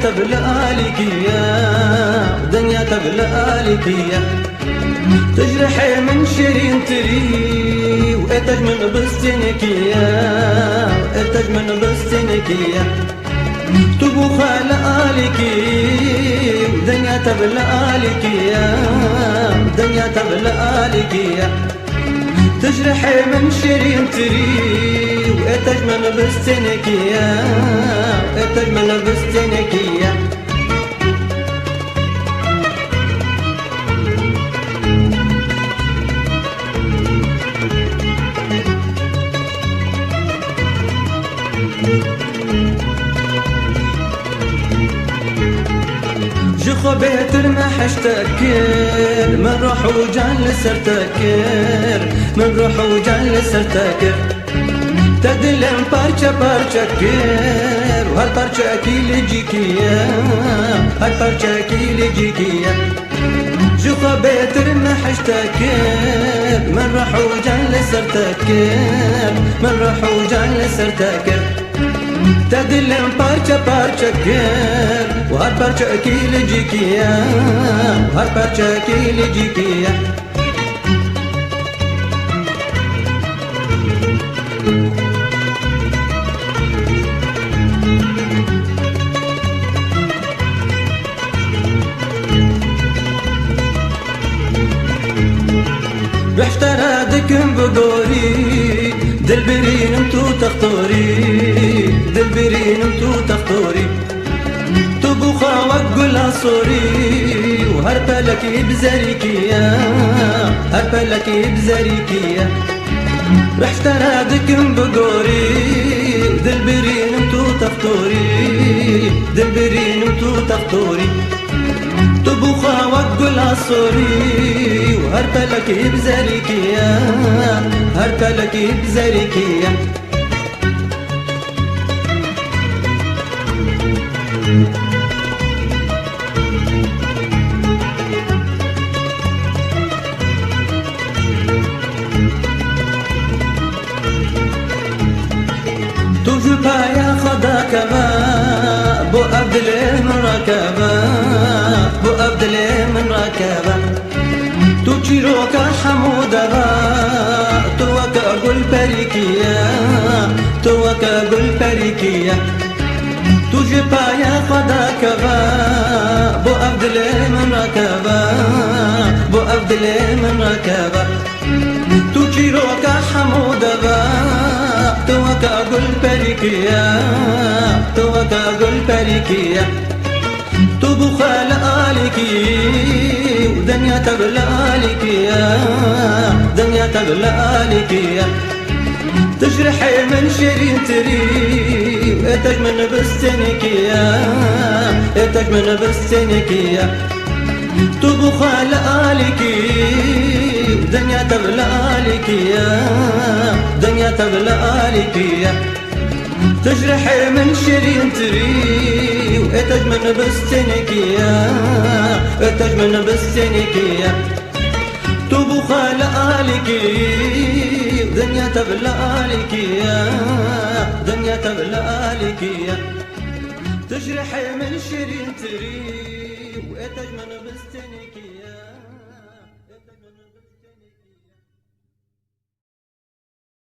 تبلالك يا دنيا تبلالك يا تجرحي من شيرين تري واتج من بستنك يا اتج من بستنك يا تبو خالالك دنيا تبلالك يا دنيا تبلالك يا تجرحي من شيرين تري واتج من بستنك يا اتج من بستنك يا جخو بيتر ما حشتكر من روح وجعل سرتكر من روح وجعل سرتكر تدلم بارچا بارچا كر وهر بارچا كي لجيكيا هر بارچا كي لجيكيا جخو بيتر ما حشتكر من روح وجعل سرتكر من روح وجعل سرتكر تدلم parça parça ker وهر parça kilicik ya وهر parça kilicik ya بحترادكم بقولي دلبرين انتو تخطوري دلبرين انتو تخطوري تبو خاوك قول عصوري وهر بالك بزاريكيا هر بالك بزاريكيا رحت رادكم بقوري دلبرين انتو تخطوري دلبرين انتو تخطوري تبو خاوك قول عصوري وهر بالك بزاريكيا هر بالك بزاريكيا توجو بايا خدا كما بو عبد من ركبا بو عبد من ركبا تو چیروکا حمودا تو وکا گل پریکیا تو وکا گل پریکیا تو جپایا خدا کبا بو عبد من ركبا بو عبد من ركبا تو چیروکا حمودا تو وکا گل پریکیا تو وکا گل پریکیا تو بخال آلكي ودنيا تبلالك يا دنيا تبلالك يا تجرحي من شيرين تري اتج من بستنك يا اتج من بستنك يا تو بخال آلكي ودنيا تبلالك يا دنيا تبلالك يا تجرحي من شيرين تري واتج من بستنك يا اتج من بستنك يا توبو خالقالك دنيا تبلالك يا دنيا تبلالك يا تجرحي من شيرين تري واتج من بستنك يا